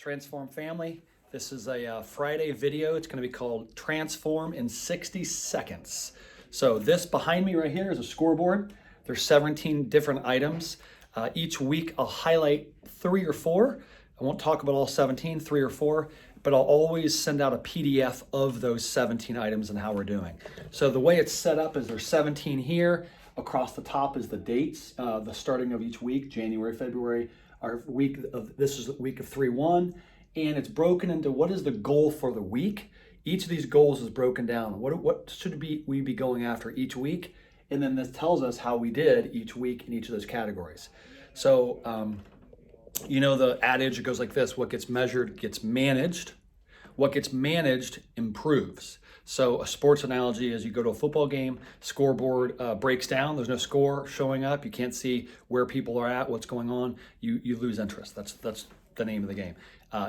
Transform family. This is a Friday video. It's going to be called Transform in 60 Seconds. So this behind me right here is a scoreboard. There's 17 different items. Each week I'll highlight 3 or 4. I won't talk about all 17, 3 or 4, but I'll always send out a PDF of those 17 items and how we're doing. So the way it's set up is there's 17 here. Across the top is the dates, the starting of each week, January, February. This is the week of 3/1, and it's broken into what is the goal for the week. Each of these goals is broken down. What should we be going after each week? And then this tells us how we did each week in each of those categories. So, you know the adage, it goes like this: what gets measured gets managed. What gets managed improves. So a sports analogy is you go to a football game, scoreboard breaks down, there's no score showing up, you can't see where people are at, what's going on, you lose interest. That's the name of the game.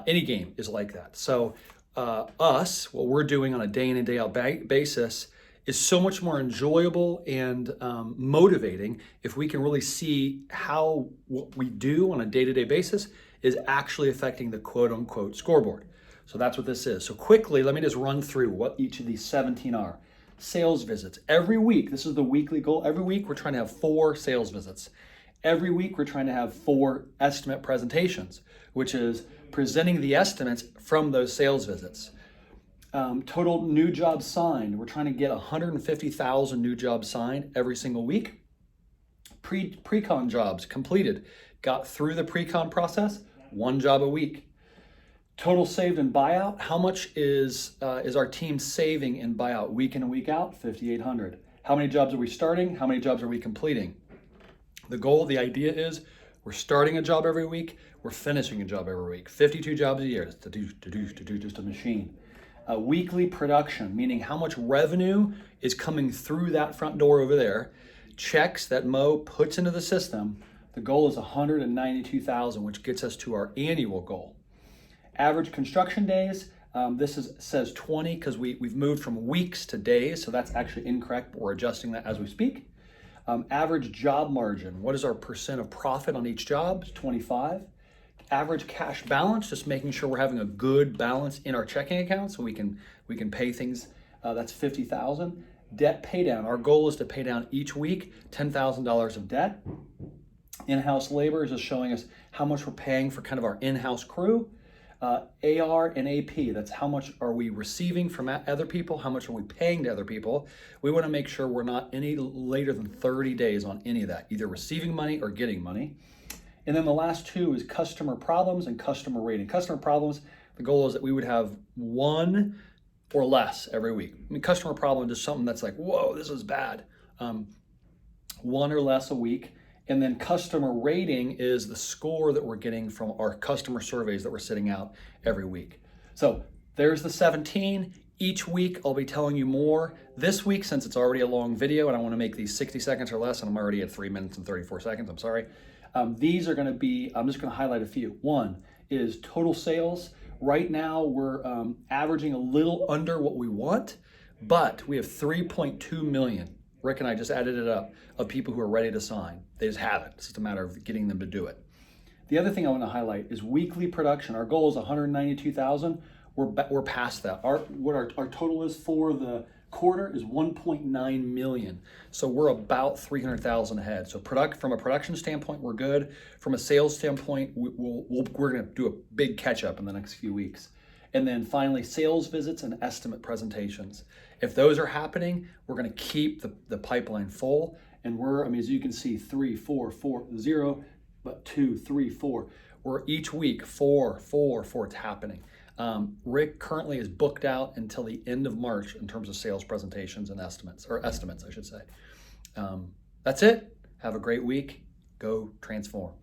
Any game is like that. So what we're doing on a day in and day out basis is so much more enjoyable and motivating if we can really see how what we do on a day-to-day basis is actually affecting the quote-unquote scoreboard. So that's what this is. So quickly, let me just run through what each of these 17 are. Sales visits. Every week, this is the weekly goal. Every week, we're trying to have 4 sales visits. Every week, we're trying to have 4 estimate presentations, which is presenting the estimates from those sales visits. Total new jobs signed. We're trying to get 150,000 new jobs signed every single week. Pre-con jobs completed. Got through the pre-con process, 1 job a week. Total saved in buyout. How much is our team saving in buyout week in and week out? 5,800. How many jobs are we starting? How many jobs are we completing? The goal, the idea is we're starting a job every week. We're finishing a job every week. 52 jobs a year. Just a machine. Weekly production, meaning how much revenue is coming through that front door over there. Checks that Mo puts into the system. The goal is 192,000, which gets us to our annual goal. Average construction days, says 20 because we've moved from weeks to days, so that's actually incorrect, but we're adjusting that as we speak. Average job margin, what is our percent of profit on each job? It's 25. Average cash balance, just making sure we're having a good balance in our checking account so we can pay things, that's 50,000. Debt pay down, our goal is to pay down each week $10,000 of debt. In-house labor is just showing us how much we're paying for kind of our in-house crew. AR and AP, that's how much are we receiving from other people, how much are we paying to other people. We want to make sure we're not any later than 30 days on any of that, either receiving money or getting money. And then the last 2 is customer problems and customer rating. Customer problems, the goal is that we would have 1 or less every week. I mean, customer problem is just something that's like, whoa, this is bad. 1 or less a week. And then customer rating is the score that we're getting from our customer surveys that we're sending out every week. So there's the 17. Each week I'll be telling you more. This week, since it's already a long video and I want to make these 60 seconds or less, and I'm already at 3 minutes and 34 seconds, I'm sorry. These are going to be, I'm just going to highlight a few. 1 is total sales. Right now we're averaging a little under what we want, but we have 3.2 million. Rick and I just added it up, of people who are ready to sign. They just haven't. It's just a matter of getting them to do it. The other thing I want to highlight is weekly production. Our goal is 192,000. We're past that. Our total is for the quarter is 1.9 million. So we're about 300,000 ahead. So from a production standpoint, we're good. From a sales standpoint, we're going to do a big catch up in the next few weeks. And then finally, sales visits and estimate presentations. If those are happening, we're going to keep the pipeline full. And as you can see, 3, 4, 0, but 2, 3, 4. We're each week 4. It's happening. Rick currently is booked out until the end of March in terms of sales presentations and estimates, I should say. That's it. Have a great week. Go transform.